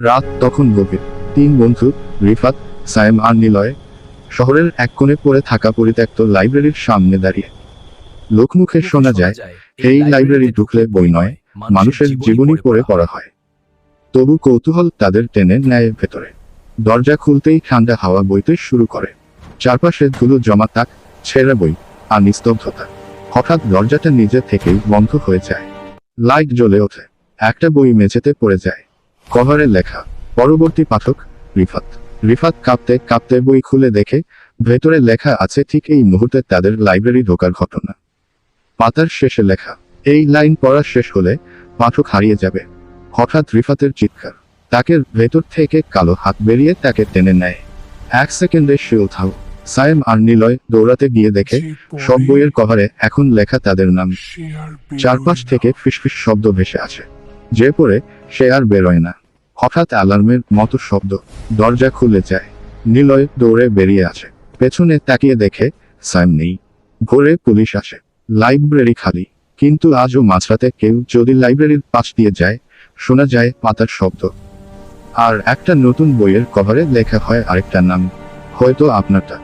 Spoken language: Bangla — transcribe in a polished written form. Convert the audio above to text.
রাত তখন গভীর। তিন বন্ধু, রিফাত, সায়েম আর নিলয়, শহরের এক কোণে পড়ে থাকা পরিত্যক্ত লাইব্রেরির সামনে দাঁড়িয়ে। লোকমুখে শোনা যায়, এই লাইব্রেরি ঢুকলে বই নয়, মানুষের জীবনী পড়া হয়। তবু কৌতূহল তাদের টেনে নেয় ভেতরে। দরজা খুলতেই ঠান্ডা হাওয়া বইতে শুরু করে। চারপাশে ধুলো জমা তাক, ছেঁড়া বই আর নিস্তব্ধতা। হঠাৎ দরজাটা নিজে থেকেই বন্ধ হয়ে যায়। লাইট জ্বলে ওঠে। একটা বই মেঝেতে পড়ে যায়। কভারে লেখা, পরবর্তী পাঠক রিফাত। রিফাত কাঁপতে কাঁপতে বই খুলে দেখে, ভেতরে লেখা আছে ঠিক এই মুহূর্তে তাদের লাইব্রেরি ঢোকার ঘটনা। পাতার শেষে লেখা, এই লাইন পড়া শেষ হলে পাঠক হারিয়ে যাবে। হঠাৎ রিফাতের চিৎকার। তাকে ভেতর থেকে কালো হাত বেরিয়ে তাকে টেনে নেয়। এক সেকেন্ডে সে উধাও। সায়েম আর নিলয় দৌড়াতে গিয়ে দেখে, সব বইয়ের কভারে এখন লেখা তাদের নাম। চারপাশ থেকে ফিসফিস শব্দ ভেসে আসে। যে পড়ে সে আর বেরোয় না। হঠাৎ অ্যালার্মের মতো শব্দ। দরজা খুলে যায়। নিলয় দৌড়ে বেরিয়ে আসে। পেছনে তাকিয়ে দেখে সায়েম নেই। ভোরে পুলিশ আসে। লাইব্রেরি খালি। কিন্তু আজও মাঝরাতে কেউ যদি লাইব্রেরির পাশ দিয়ে যায়, শোনা যায় পাতার শব্দ। আর একটা নতুন বইয়ের কভারে লেখা হয় আরেকটা নাম, হয়তো আপনারটা।